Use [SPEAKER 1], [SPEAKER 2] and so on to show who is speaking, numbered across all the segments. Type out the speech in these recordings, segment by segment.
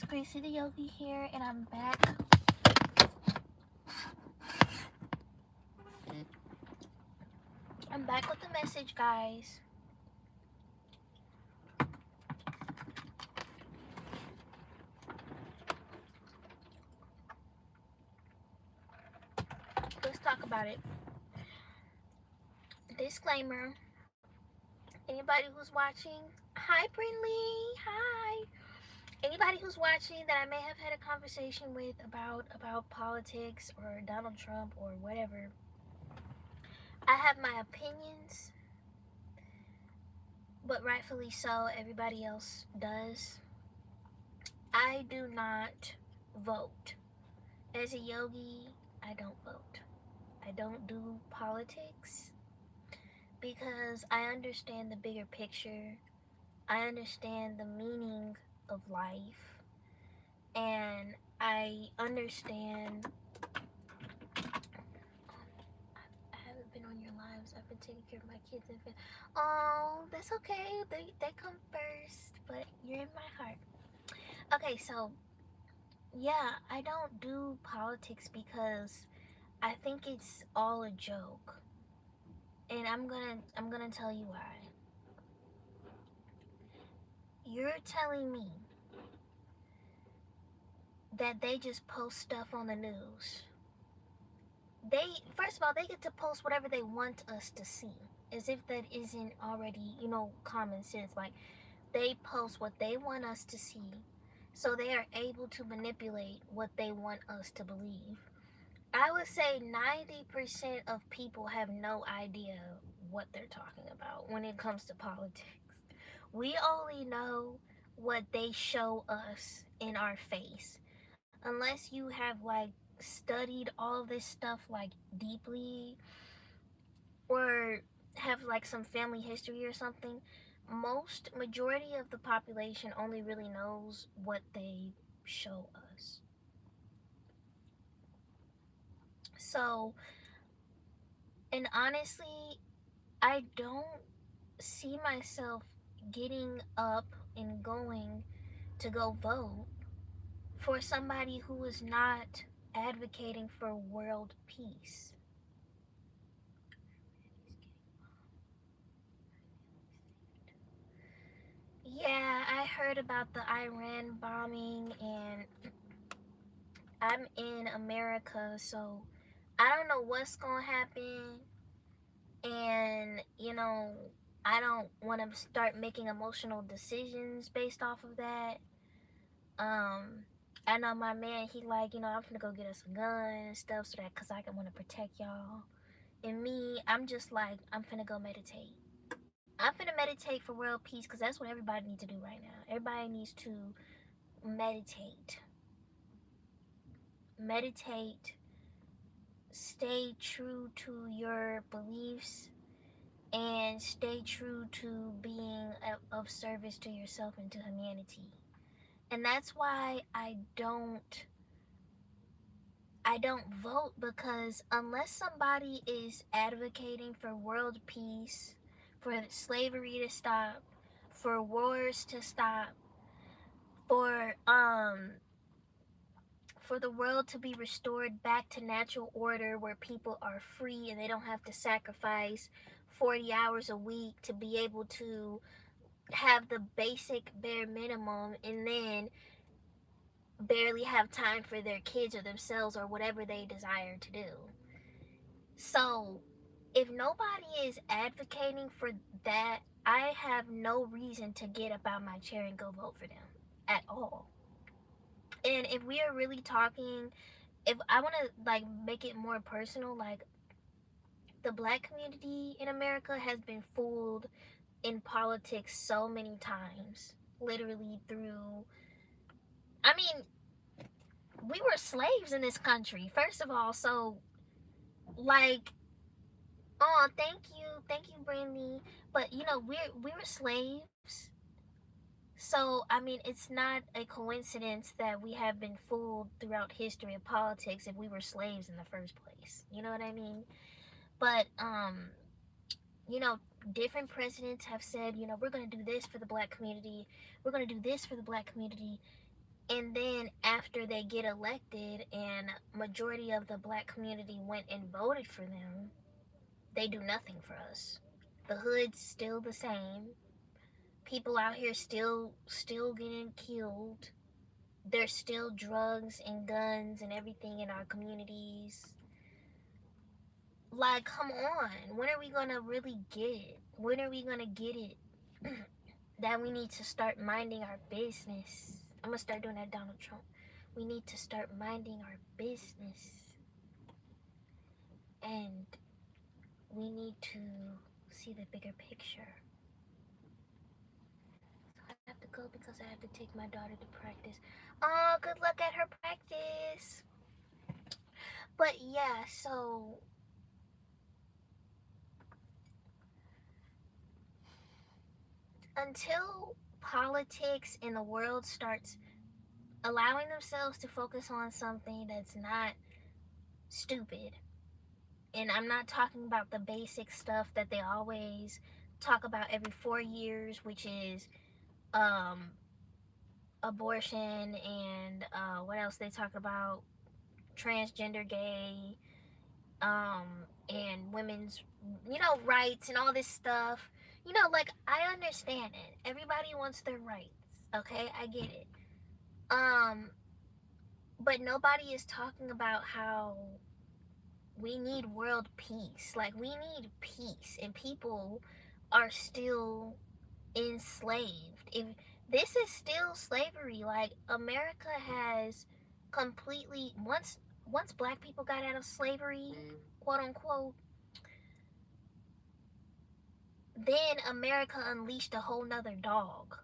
[SPEAKER 1] Gracie the Yogi here, and I'm back. I'm back with the message, guys. Let's talk about it. Disclaimer: anybody who's watching, hi, Brinley, hi. Anybody who's watching that I may have had a conversation with about politics or Donald Trump or whatever, I have my opinions, but rightfully so, everybody else does. I do not vote. As a yogi, I don't vote. I don't do politics because I understand the bigger picture. I understand the meaning of life, and I understand. I haven't been on your lives. I've been taking care of my kids and oh, that's okay. They come first, but you're in my heart. Okay, so yeah, I don't do politics because I think it's all a joke. And I'm gonna tell you why. You're telling me that they just post stuff on the news. They, first of all, they get to post whatever they want us to see. As if that isn't already, common sense. Like, they post what they want us to see, so they are able to manipulate what they want us to believe. I would say 90% of people have no idea what they're talking about when it comes to politics. We only know what they show us in our face. Unless you have like studied all of this stuff like deeply or have like some family history or something, most majority of the population only really knows what they show us. So, and honestly, I don't see myself getting up and going to go vote for somebody who is not advocating for world peace. Yeah, I heard about the Iran bombing, and I'm in America, so I don't know what's gonna happen. And, I don't want to start making emotional decisions based off of that. I know my man, he like, I'm gonna go get us a gun and stuff so that, cause I can want to protect y'all. And me, I'm just like, I'm finna go meditate. I'm finna meditate for world peace, cause that's what everybody needs to do right now. Everybody needs to meditate. Meditate. Stay true to your beliefs and stay true to being of service to yourself and to humanity. And that's why I don't vote, because unless somebody is advocating for world peace, for slavery to stop, for wars to stop, for for the world to be restored back to natural order where people are free and they don't have to sacrifice 40 hours a week to be able to have the basic bare minimum and then barely have time for their kids or themselves or whatever they desire to do. So, if nobody is advocating for that, I have no reason to get up out my chair and go vote for them at all. And if we are really talking, if I want to like make it more personal, like the black community in America has been fooled in politics so many times, literally through, I mean, we were slaves in this country, first of all. So, like, oh, thank you, Brandy. But we were slaves. So I mean, it's not a coincidence that we have been fooled throughout history of politics if we were slaves in the first place. You know what I mean? But you know, different presidents have said, we're gonna do this for the black community. We're gonna do this for the black community. And then after they get elected and majority of the black community went and voted for them, they do nothing for us. The hood's still the same. People out here still getting killed. There's still drugs and guns and everything in our communities. Like, come on. When are we gonna really get it? When are we gonna get it that we need to start minding our business? I'm gonna start doing that, Donald Trump. We need to start minding our business. And we need to see the bigger picture. So I have to go because I have to take my daughter to practice. Oh, good luck at her practice. But yeah, so until politics in the world starts allowing themselves to focus on something that's not stupid, and I'm not talking about the basic stuff that they always talk about every 4 years, which is um, abortion and what else they talk about, transgender, gay, um, and women's, rights and all this stuff. Like, I understand it. Everybody wants their rights. Okay, I get it. Um, but nobody is talking about how we need world peace. Like, we need peace, and people are still enslaved. If this is still slavery, like, America has completely, once black people got out of slavery, quote unquote, then America unleashed a whole nother dog.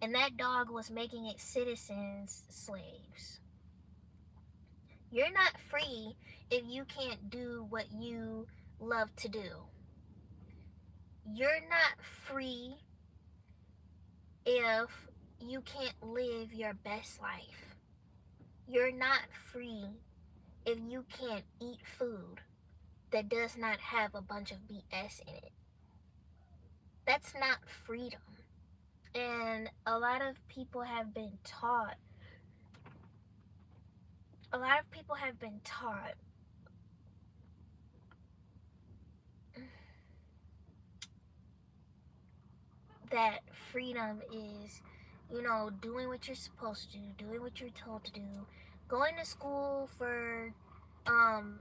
[SPEAKER 1] And that dog was making its citizens slaves. You're not free if you can't do what you love to do. You're not free if you can't live your best life. You're not free if you can't eat food that does not have a bunch of BS in it. That's not freedom. And a lot of people have been taught, a lot of people have been taught that freedom is, doing what you're supposed to do, doing what you're told to do, going to school for, um,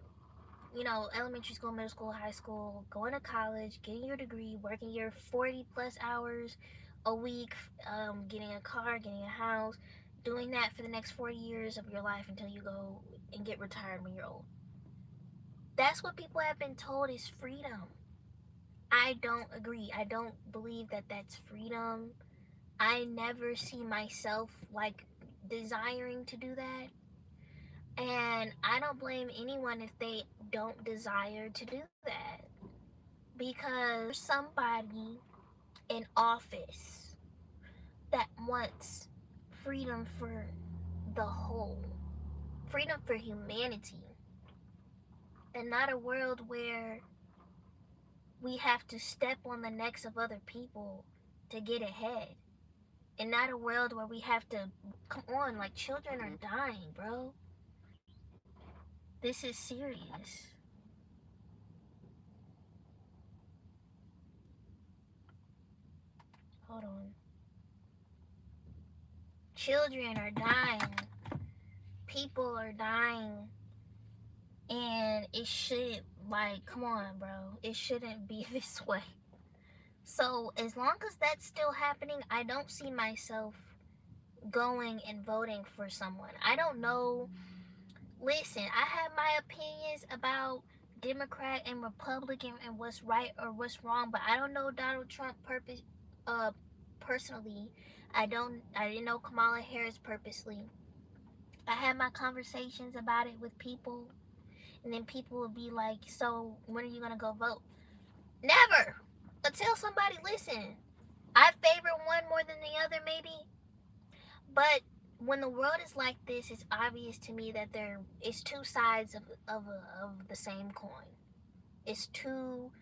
[SPEAKER 1] elementary school, middle school, high school, going to college, getting your degree, working your 40 plus hours a week, getting a car, getting a house, doing that for the next 40 years of your life until you go and get retired when you're old. That's what people have been told is freedom. I don't agree. I don't believe that that's freedom. I never see myself like desiring to do that. And I don't blame anyone if they don't desire to do that. Because somebody in office that wants freedom for the whole, freedom for humanity, and not a world where we have to step on the necks of other people to get ahead. And not a world where we have to, come on, like, children are dying, bro. This is serious. Hold on. Children are dying. People are dying. And it shouldn't, like, come on, bro. It shouldn't be this way. So, as long as that's still happening, I don't see myself going and voting for someone. I don't know. Listen, I have my opinions about Democrat and Republican and what's right or what's wrong, but I don't know Donald Trump personally. I didn't know Kamala Harris purposely. I had my conversations about it with people, and then people would be like, "So when are you gonna go vote?" Never, until somebody listen. I favor one more than the other, maybe, but when the world is like this, it's obvious to me that it's two sides of the same coin. It's two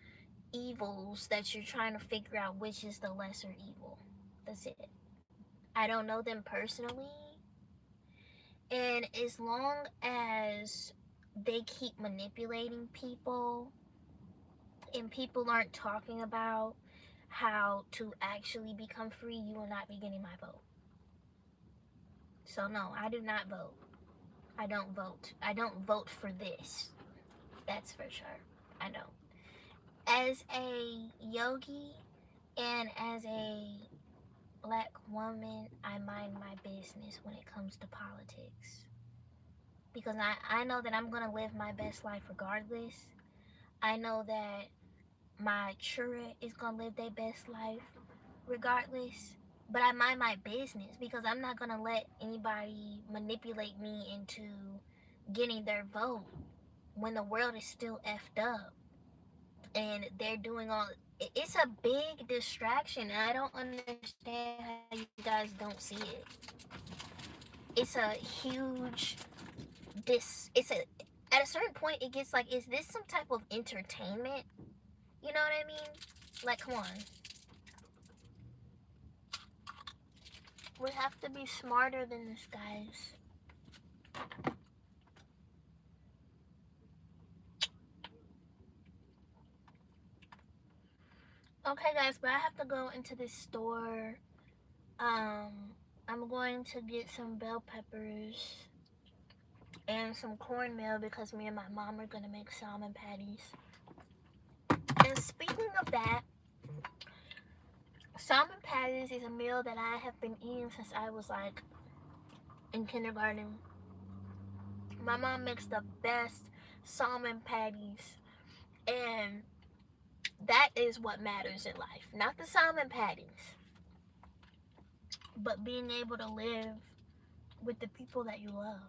[SPEAKER 1] evils that you're trying to figure out which is the lesser evil. That's it. I don't know them personally, And as long as they keep manipulating people and people aren't talking about how to actually become free, you will not be getting my vote. So, no, I do not vote. I don't vote. I don't vote for this. That's for sure. I don't. As a yogi and as a black woman, I mind my business when it comes to politics. Because I know that I'm going to live my best life regardless. I know that my children is going to live their best life regardless. But I mind my business because I'm not going to let anybody manipulate me into getting their vote when the world is still effed up and they're doing all. It's a big distraction, and I don't understand how you guys don't see it. It's a huge it's a at a certain point it gets like, is this some type of entertainment? You know what I mean? Like, come on. We have to be smarter than this, guys. Okay, guys, but I have to go into this store. I'm going to get some bell peppers and some cornmeal because me and my mom are gonna make salmon patties. And speaking of that, salmon patties is a meal that I have been eating since I was like in kindergarten. My mom makes the best salmon patties, and that is what matters in life. Not the salmon patties, but being able to live with the people that you love.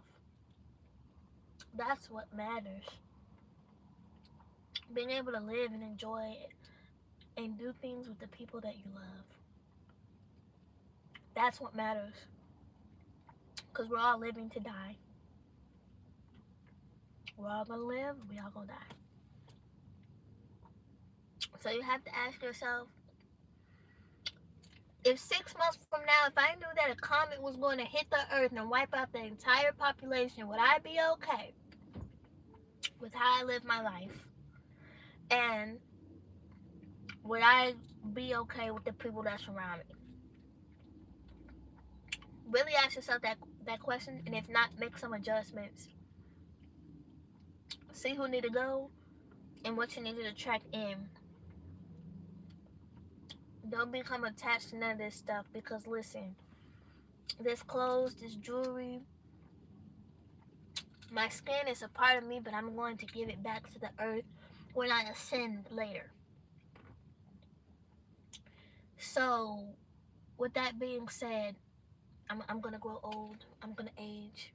[SPEAKER 1] That's what matters. Being able to live and enjoy and do things with the people that you love. That's what matters. Because we're all living to die. We're all gonna live, we all gonna die. So you have to ask yourself, if 6 months from now, if I knew that a comet was going to hit the earth and wipe out the entire population, would I be okay with how I live my life? And would I be okay with the people that surround me? Really ask yourself that question, and if not, make some adjustments. See who need to go and what you need to attract in. Don't become attached to none of this stuff, because listen, this clothes, this jewelry, my skin is a part of me, but I'm going to give it back to the earth when I ascend later. So, with that being said, I'm gonna grow old. I'm gonna age.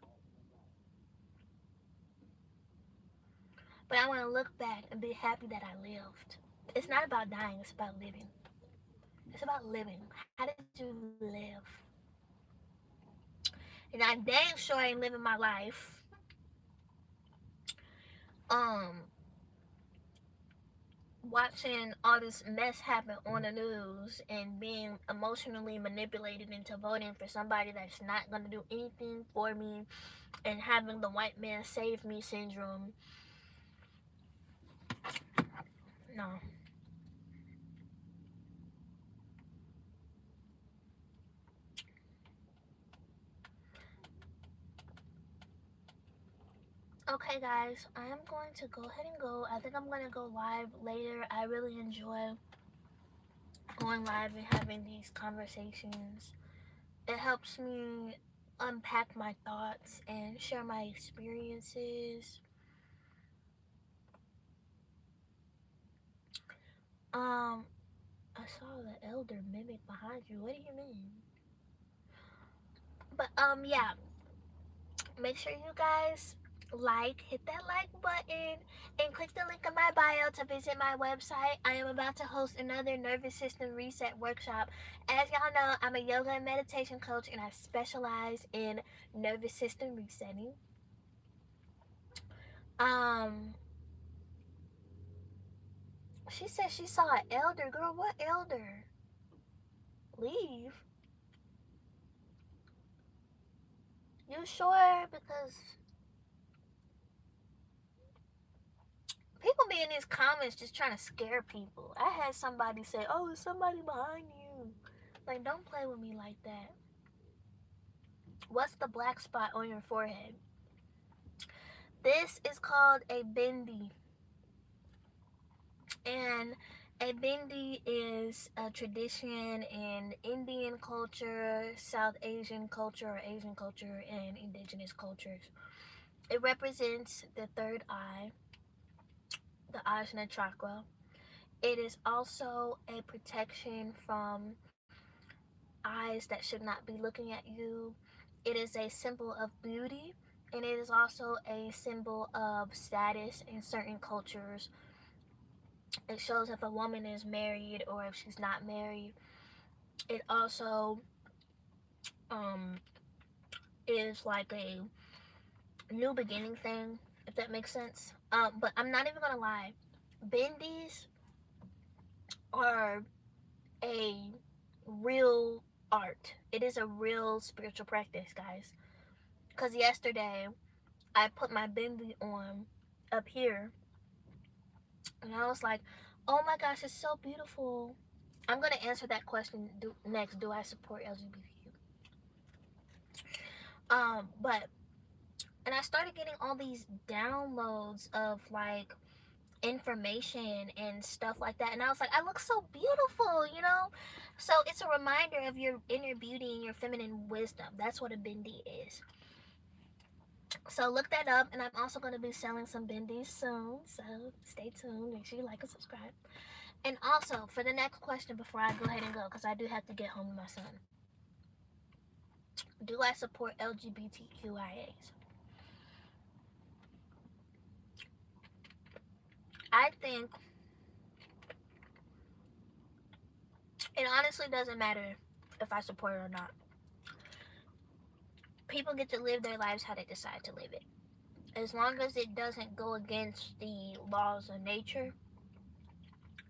[SPEAKER 1] But I want to look back and be happy that I lived. It's not about dying, it's about living. It's about living. How did you live? And I'm dang sure I ain't living my life um watching all this mess happen on the news and being emotionally manipulated into voting for somebody that's not going to do anything for me, and having the white man save me syndrome. No. Okay, guys, I am going to go ahead and go. I think I'm going to go live later. I really enjoy going live and having these conversations. It helps me unpack my thoughts and share my experiences. Um, I saw the elder mimic behind you. What do you mean? But yeah. Make sure you guys hit that like button, and click the link in my bio to visit my website. I am about to host another nervous system reset workshop. As y'all know, I'm a yoga and meditation coach, and I specialize in nervous system resetting. Um, she said she saw an elder. Girl, what elder? Leave? You sure? Because people be in these comments just trying to scare people. I had somebody say, "Oh, there's somebody behind you." Like, don't play with me like that. What's the black spot on your forehead? This is called a bindi. And a bindi is a tradition in Indian culture, South Asian culture, or Asian culture, and indigenous cultures. It represents the third eye, the Ajna chakra. It is also a protection from eyes that should not be looking at you. It is a symbol of beauty, and it is also a symbol of status in certain cultures. It shows if a woman is married or if she's not married. It also um, is like a new beginning thing, if that makes sense. But I'm not even gonna lie, bindis are a real art. It is a real spiritual practice, guys. Because yesterday I put my bindi on up here, and I was like, "Oh my gosh, it's so beautiful." I'm gonna answer that question next. Do I support LGBTQ? But and I started getting all these downloads of like information and stuff like that, and I was like, I look so beautiful, you know. So it's a reminder of your inner beauty and your feminine wisdom. That's what a bindi is. So look that up, and I'm also going to be selling some bindis soon. So stay tuned. Make sure you like and subscribe. And also for the next question, before I go ahead and go, because I do have to get home to my son. Do I support LGBTQIAs? I think it honestly doesn't matter if I support it or not. People get to live their lives how they decide to live it. As long as it doesn't go against the laws of nature,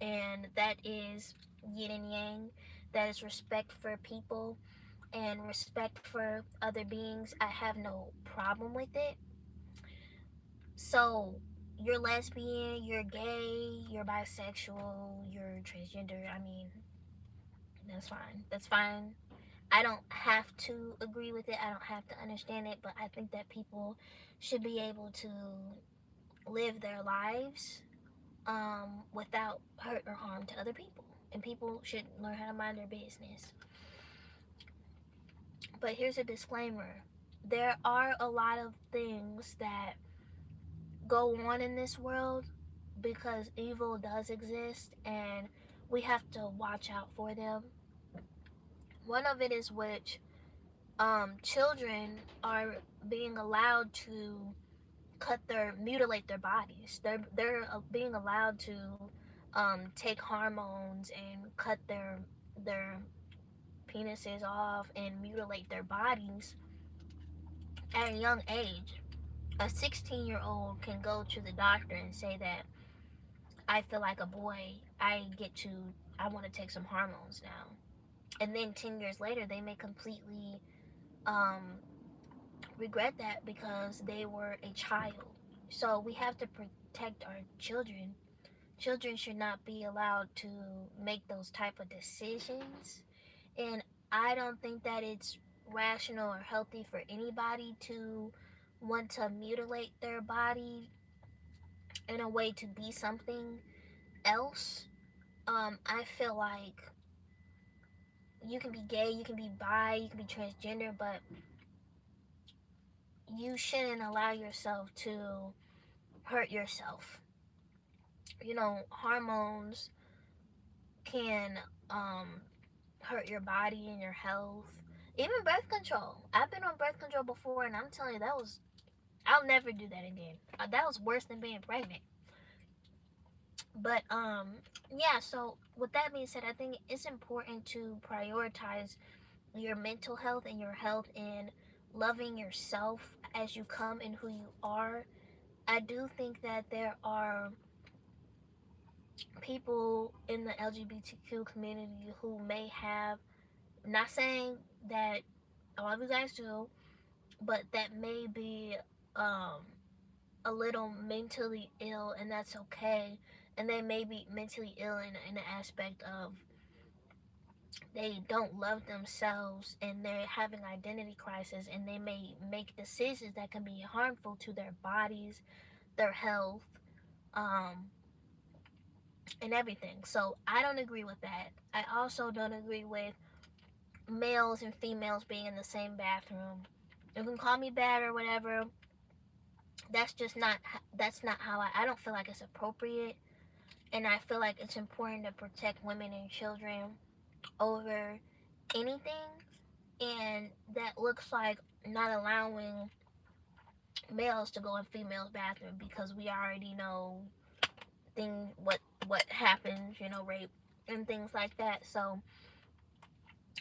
[SPEAKER 1] and that is yin and yang, that is respect for people and respect for other beings, I have no problem with it. So, you're lesbian, you're gay, you're bisexual, you're transgender, I mean, that's fine. That's fine. I don't have to agree with it. I don't have to understand it, but I think that people should be able to live their lives without hurt or harm to other people. And people should learn how to mind their business. But here's a disclaimer: there are a lot of things that go on in this world because evil does exist, and we have to watch out for them. One of it is which children are being allowed to mutilate their bodies. They're being allowed to take hormones and cut their penises off and mutilate their bodies at a young age. A 16-year-old can go to the doctor and say that I feel like a boy. I want to take some hormones now. And then 10 years later, they may completely um, regret that because they were a child. So we have to protect our children. Children should not be allowed to make those type of decisions. And I don't think that it's rational or healthy for anybody to want to mutilate their body in a way to be something else. I feel like you can be gay, you can be bi, you can be transgender, but you shouldn't allow yourself to hurt yourself. You know, hormones can um, hurt your body and your health. Even birth control. I've been on birth control before, and I'm telling you, I'll never do that again. That was worse than being pregnant. But yeah. So with that being said, I think it's important to prioritize your mental health and your health and loving yourself as you come and who you are. I do think that there are people in the LGBTQ community who may have, not saying that all of you guys do, but that may be um, a little mentally ill, and that's okay. And they may be mentally ill in the aspect of they don't love themselves and they're having identity crisis, and they may make decisions that can be harmful to their bodies, their health, um, and everything. So I don't agree with that. I also don't agree with males and females being in the same bathroom. You can call me bad or whatever. That's not how I don't feel like it's appropriate, and I feel like it's important to protect women and children over anything, and that looks like not allowing males to go in females' bathroom because we already know thing what happens, rape and things like that. So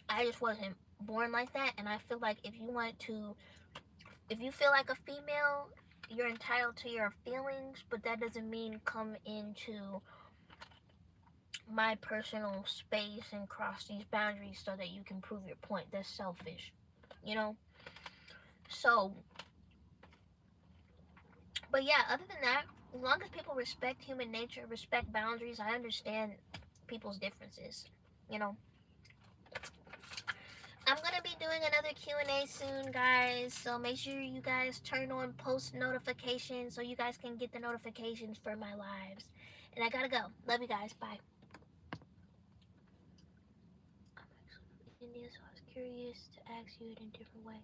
[SPEAKER 1] I just wasn't born like that, and I feel like if you feel like a female, you're entitled to your feelings, but that doesn't mean come into my personal space and cross these boundaries so that you can prove your point. That's selfish, you know? So, but yeah, other than that, as long as people respect human nature, respect boundaries, I understand people's differences, you know? I'm gonna be doing another Q&A soon, guys. So make sure you guys turn on post notifications so you guys can get the notifications for my lives. And I gotta go. Love you guys. Bye. I'm actually from India, so I was curious to ask you it in a different way.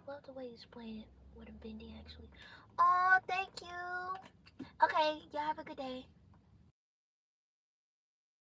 [SPEAKER 1] Love the way you explain it with a bindi, actually. Oh, thank you. Okay, y'all have a good day.